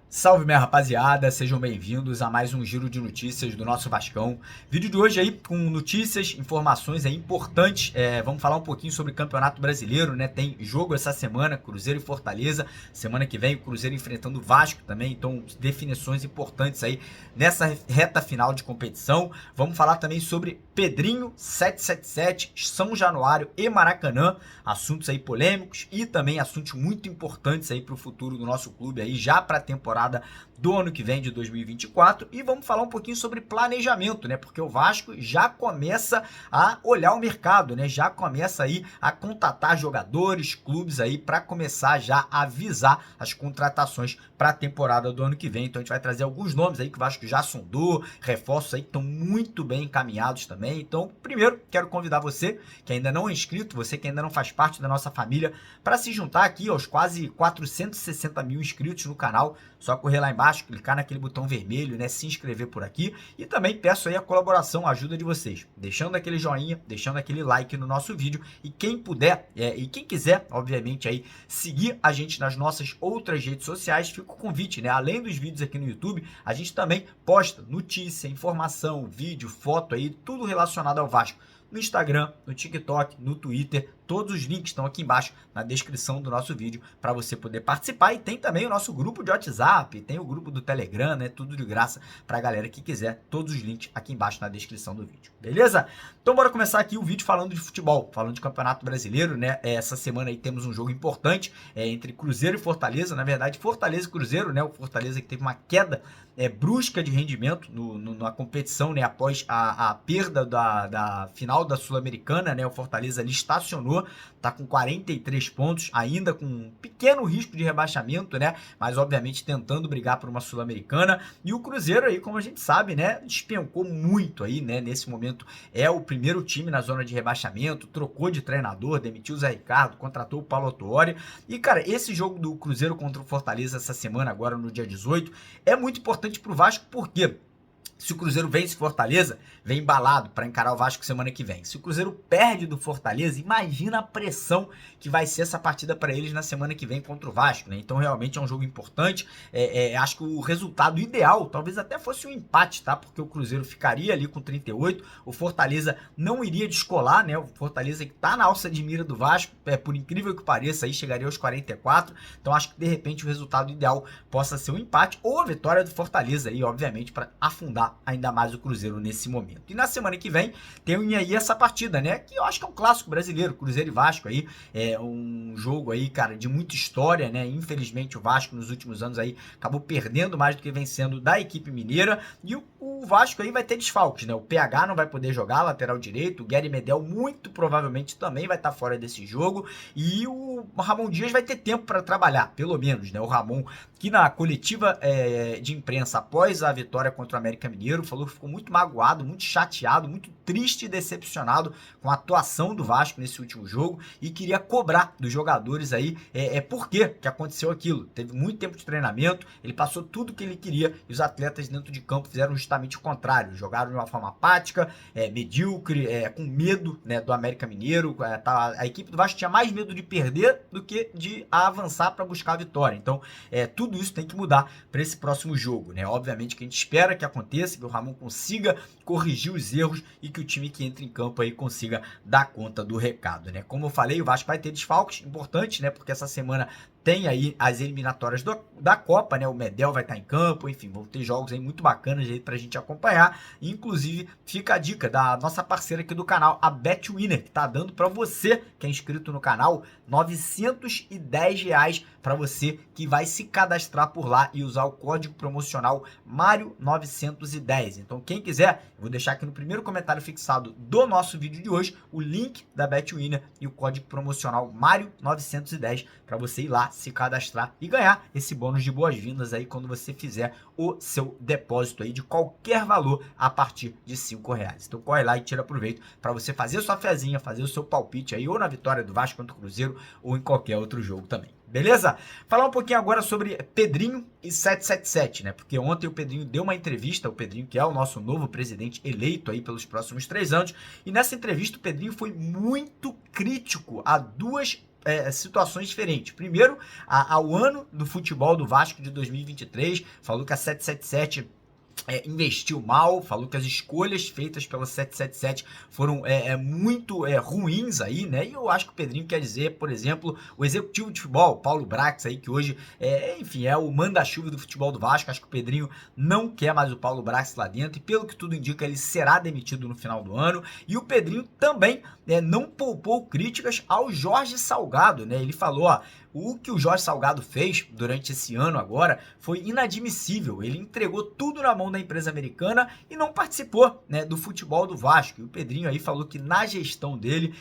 Salve, minha rapaziada, sejam bem-vindos a mais um giro de notícias do nosso Vascão. Vídeo de hoje aí com notícias, informações aí importantes. Vamos falar um pouquinho sobre o Campeonato Brasileiro, né? Tem jogo essa semana, Cruzeiro e Fortaleza. Semana que vem o Cruzeiro enfrentando o Vasco também, então definições importantes aí nessa reta final de competição. Vamos falar também sobre Pedrinho, 777, São Januário e Maracanã. Assuntos aí polêmicos e também assuntos muito importantes aí para o futuro do nosso clube aí, já para a temporada do ano que vem de 2024, e vamos falar um pouquinho sobre planejamento, né? Porque o Vasco já começa a olhar o mercado, né? Já começa aí a contatar jogadores, clubes aí para começar já a avisar as contratações para a temporada do ano que vem. Então a gente vai trazer alguns nomes aí que o Vasco já sondou, reforços aí que estão muito bem encaminhados também. Então, primeiro, quero convidar você que ainda não é inscrito, você que ainda não faz parte da nossa família, para se juntar aqui aos quase 460 mil inscritos no canal. Só correr lá embaixo, clicar naquele botão vermelho, né, se inscrever por aqui, e também peço aí a colaboração, a ajuda de vocês, deixando aquele joinha, deixando aquele like no nosso vídeo, e quem puder, e quem quiser, obviamente aí, seguir a gente nas nossas outras redes sociais, fica o convite, né, além dos vídeos aqui no YouTube, a gente também posta notícia, informação, vídeo, foto aí, tudo relacionado ao Vasco, no Instagram, no TikTok, no Twitter. Todos os links estão aqui embaixo na descrição do nosso vídeo para você poder participar. E tem também o nosso grupo de WhatsApp, tem o grupo do Telegram, né? Tudo de graça para a galera que quiser. Todos os links aqui embaixo na descrição do vídeo, beleza? Então bora começar aqui o vídeo falando de futebol, falando de Campeonato Brasileiro, né? Essa semana aí temos um jogo importante entre Cruzeiro e Fortaleza. Na verdade, Fortaleza e Cruzeiro, né? O Fortaleza que teve uma queda brusca de rendimento na competição, né? Após a perda da final da Sul-Americana, né? O Fortaleza ali estacionou, tá com 43 pontos, ainda com um pequeno risco de rebaixamento, né? Mas obviamente tentando brigar por uma Sul-Americana. E o Cruzeiro aí, como a gente sabe, né? Despencou muito aí, né? Nesse momento é o primeiro time na zona de rebaixamento, trocou de treinador, demitiu o Zé Ricardo, contratou o Paulo Autuori. E, cara, esse jogo do Cruzeiro contra o Fortaleza essa semana, agora no dia 18, é muito importante pro Vasco, porque se o Cruzeiro vence Fortaleza, vem embalado para encarar o Vasco semana que vem. Se o Cruzeiro perde do Fortaleza, imagina a pressão que vai ser essa partida para eles na semana que vem contra o Vasco, né? Então realmente é um jogo importante. Acho que o resultado ideal, talvez até fosse um empate, tá? Porque o Cruzeiro ficaria ali com 38, o Fortaleza não iria descolar, né? O Fortaleza que tá na alça de mira do Vasco, por incrível que pareça, aí chegaria aos 44. Então acho que de repente o resultado ideal possa ser um empate ou a vitória do Fortaleza aí, obviamente, para afundar ainda mais o Cruzeiro nesse momento. E na semana que vem tem aí essa partida, né, que eu acho que é um clássico brasileiro, Cruzeiro e Vasco aí, é um jogo aí, cara, de muita história, né, infelizmente o Vasco nos últimos anos aí acabou perdendo mais do que vencendo da equipe mineira, e o Vasco aí vai ter desfalques, né, o PH não vai poder jogar, lateral direito, o Guery Medel muito provavelmente também vai estar fora desse jogo, e o Ramon Dias vai ter tempo para trabalhar, pelo menos, né, o Ramon que na coletiva de imprensa após a vitória contra o América Mineiro falou que ficou muito magoado, muito chateado, muito triste e decepcionado com a atuação do Vasco nesse último jogo e queria cobrar dos jogadores aí por que aconteceu aquilo. Teve muito tempo de treinamento, ele passou tudo que ele queria e os atletas dentro de campo fizeram justamente o contrário, jogaram de uma forma apática, medíocre, com medo, né, do América Mineiro. A equipe do Vasco tinha mais medo de perder do que de avançar para buscar a vitória. Então tudo isso tem que mudar para esse próximo jogo, né? Obviamente que a gente espera que aconteça, que o Ramon consiga corrigir os erros e que o time que entra em campo aí consiga dar conta do recado, né? Como eu falei, o Vasco vai ter desfalques importantes, né? Porque essa semana tem aí as eliminatórias da Copa, né? O Medel vai estar em campo, enfim, vão ter jogos aí muito bacanas aí pra gente acompanhar. Inclusive, fica a dica da nossa parceira aqui do canal, a BetWinner, que tá dando pra você que é inscrito no canal, R$910 para você que vai se cadastrar por lá e usar o código promocional Mário910. Então, quem quiser, eu vou deixar aqui no primeiro comentário fixado do nosso vídeo de hoje o link da BetWinner e o código promocional Mário910 para você ir lá, se cadastrar e ganhar esse bônus de boas-vindas aí quando você fizer o seu depósito aí de qualquer valor a partir de R$5. Então corre lá e tira proveito para você fazer a sua fezinha, fazer o seu palpite aí ou na vitória do Vasco contra o Cruzeiro ou em qualquer outro jogo também. Beleza? Falar um pouquinho agora sobre Pedrinho e 777, né? Porque ontem o Pedrinho deu uma entrevista, o Pedrinho que é o nosso novo presidente eleito aí pelos próximos 3 anos, e nessa entrevista o Pedrinho foi muito crítico a duas situações diferentes. Primeiro, ao ano do futebol do Vasco de 2023, falou que a 777 investiu mal, falou que as escolhas feitas pela 777 foram muito ruins aí, né? E eu acho que o Pedrinho quer dizer, por exemplo, o executivo de futebol, Paulo Brax aí, que hoje, enfim, é o manda-chuva do futebol do Vasco. Acho que o Pedrinho não quer mais o Paulo Brax lá dentro e, pelo que tudo indica, ele será demitido no final do ano. E o Pedrinho também não poupou críticas ao Jorge Salgado, né? Ele falou, ó, o que o Jorge Salgado fez durante esse ano agora foi inadmissível. Ele entregou tudo na mão da empresa americana e não participou, né, do futebol do Vasco. E o Pedrinho aí falou que na gestão dele,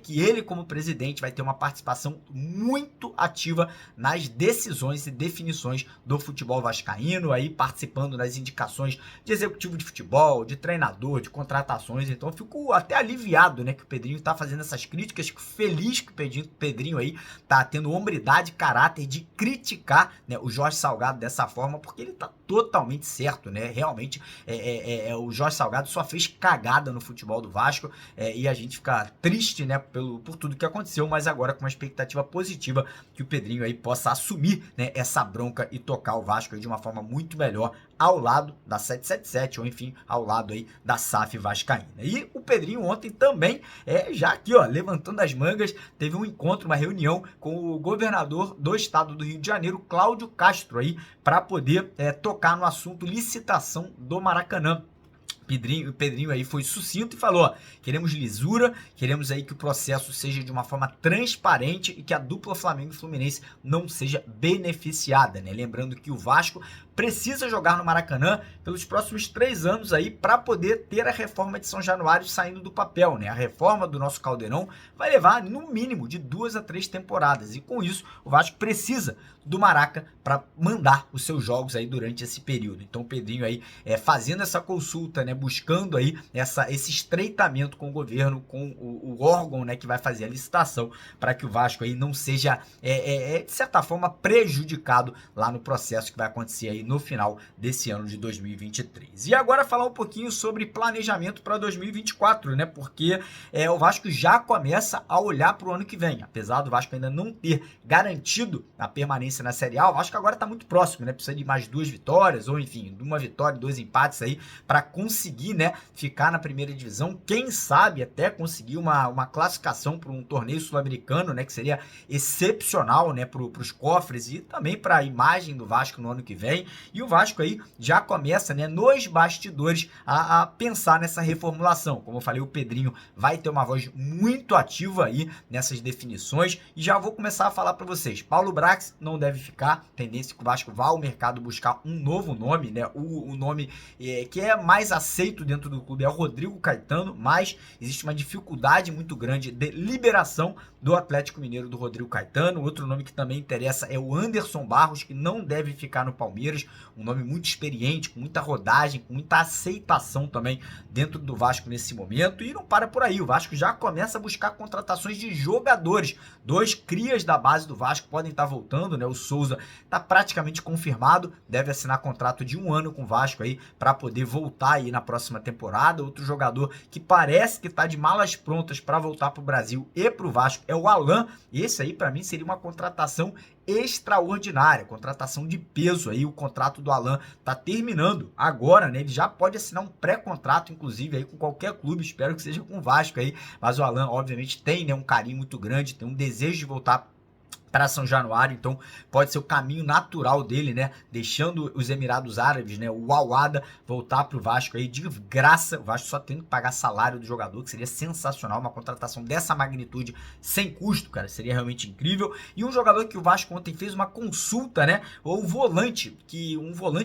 que ele como presidente vai ter uma participação muito ativa nas decisões e definições do futebol vascaíno, aí participando das indicações de executivo de futebol, de treinador, de contratações. Então eu fico até aliviado, né, que o Pedrinho está fazendo essas críticas, fico feliz que o Pedrinho aí tá tendo hombridade, caráter de criticar, né, o Jorge Salgado dessa forma, porque ele tá totalmente certo, né? Realmente o Jorge Salgado só fez cagada no futebol do Vasco, e a gente fica triste, né, por tudo que aconteceu, mas agora com uma expectativa positiva que o Pedrinho aí possa assumir, né, essa bronca e tocar o Vasco aí de uma forma muito melhor ao lado da 777, ou enfim, ao lado aí da SAF vascaína. E o Pedrinho ontem também, já aqui, ó, levantando as mangas, teve um encontro, uma reunião com o governador do estado do Rio de Janeiro, Cláudio Castro, aí, para poder tocar no assunto licitação do Maracanã. O Pedrinho aí foi sucinto e falou, ó, queremos lisura, queremos aí que o processo seja de uma forma transparente e que a dupla Flamengo e Fluminense não seja beneficiada, né? Lembrando que o Vasco precisa jogar no Maracanã pelos próximos 3 anos aí para poder ter a reforma de São Januário saindo do papel, né? A reforma do nosso Caldeirão vai levar no mínimo de 2 a 3 temporadas e com isso o Vasco precisa do Maraca para mandar os seus jogos aí durante esse período. Então o Pedrinho aí fazendo essa consulta, né, buscando aí esse estreitamento com o governo, com o órgão, né, que vai fazer a licitação para que o Vasco aí não seja de certa forma prejudicado lá no processo que vai acontecer aí no final desse ano de 2023. E agora falar um pouquinho sobre planejamento para 2024, né? Porque o Vasco já começa a olhar para o ano que vem. Apesar do Vasco ainda não ter garantido a permanência na Série A, o Vasco agora está muito próximo, né? Precisa de mais 2 vitórias, ou enfim, de uma vitória e 2 empates aí para conseguir, né, ficar na primeira divisão. Quem sabe até conseguir uma classificação para um torneio sul-americano, né? Que seria excepcional, né, para os cofres e também para a imagem do Vasco no ano que vem. E o Vasco aí já começa, né, nos bastidores a pensar nessa reformulação. Como eu falei, o Pedrinho vai ter uma voz muito ativa aí nessas definições. E já vou começar a falar para vocês. Paulo Brax não deve ficar. Tendência que o Vasco vá ao mercado buscar um novo nome, né? O nome que é mais aceito dentro do clube é o Rodrigo Caetano, mas existe uma dificuldade muito grande de liberação do Atlético Mineiro do Rodrigo Caetano. Outro nome que também interessa é o Anderson Barros, que não deve ficar no Palmeiras, um nome muito experiente, com muita rodagem, com muita aceitação também dentro do Vasco nesse momento. E não para por aí, o Vasco já começa a buscar contratações de jogadores. 2 crias da base do Vasco podem estar voltando, né? O Souza está praticamente confirmado, deve assinar contrato de 1 ano com o Vasco aí para poder voltar aí na próxima temporada. Outro jogador que parece que está de malas prontas para voltar para o Brasil e para o Vasco é o Alan. Esse aí para mim seria uma contratação extraordinária, contratação de peso aí. O contrato do Alan tá terminando agora, né? Ele já pode assinar um pré-contrato, inclusive, aí com qualquer clube, espero que seja com o Vasco aí, mas o Alan, obviamente, tem, né, um carinho muito grande, tem um desejo de voltar para São Januário, então pode ser o caminho natural dele, né, deixando os Emirados Árabes, né, o Al Wahda, voltar para o Vasco aí de graça, o Vasco só tendo que pagar salário do jogador, que seria sensacional, uma contratação dessa magnitude sem custo, cara, seria realmente incrível. E um jogador que o Vasco ontem fez uma consulta, né, um volante que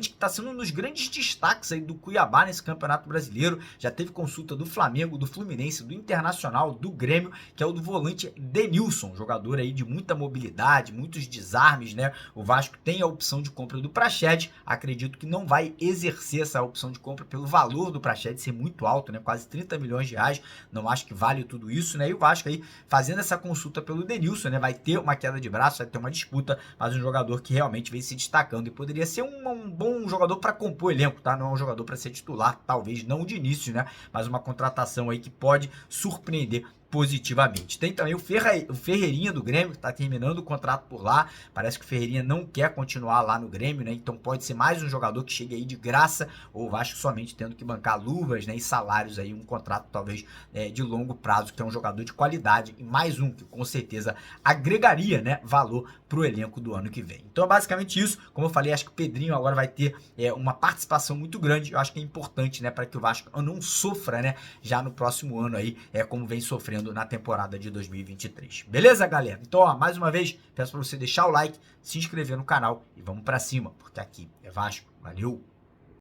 está sendo um dos grandes destaques aí do Cuiabá nesse Campeonato Brasileiro, já teve consulta do Flamengo, do Fluminense, do Internacional, do Grêmio, que é o do volante Denilson, jogador aí de muita mobilidade, qualidade, muitos desarmes, né? O Vasco tem a opção de compra do Praxedes, acredito que não vai exercer essa opção de compra pelo valor do Praxedes ser muito alto, né? Quase 30 milhões de reais, não acho que vale tudo isso, né? E o Vasco aí fazendo essa consulta pelo Denilson, né? Vai ter uma queda de braço, vai ter uma disputa, mas um jogador que realmente vem se destacando e poderia ser um bom jogador para compor o elenco, tá? Não é um jogador para ser titular, talvez não de início, né? Mas uma contratação aí que pode surpreender positivamente. Tem também o Ferreirinha do Grêmio, que está terminando o contrato por lá. Parece que o Ferreirinha não quer continuar lá no Grêmio, né? Então pode ser mais um jogador que chegue aí de graça, ou o Vasco somente tendo que bancar luvas, né? E salários aí, um contrato talvez de longo prazo, que é um jogador de qualidade, e mais um que com certeza agregaria, né, valor para o elenco do ano que vem. Então é basicamente isso. Como eu falei, acho que o Pedrinho agora vai ter uma participação muito grande. Eu acho que é importante, né, para que o Vasco não sofra, né, já no próximo ano aí, como vem sofrendo na temporada de 2023. Beleza, galera? Então, ó, mais uma vez, peço para você deixar o like, se inscrever no canal e vamos para cima, porque aqui é Vasco. Valeu!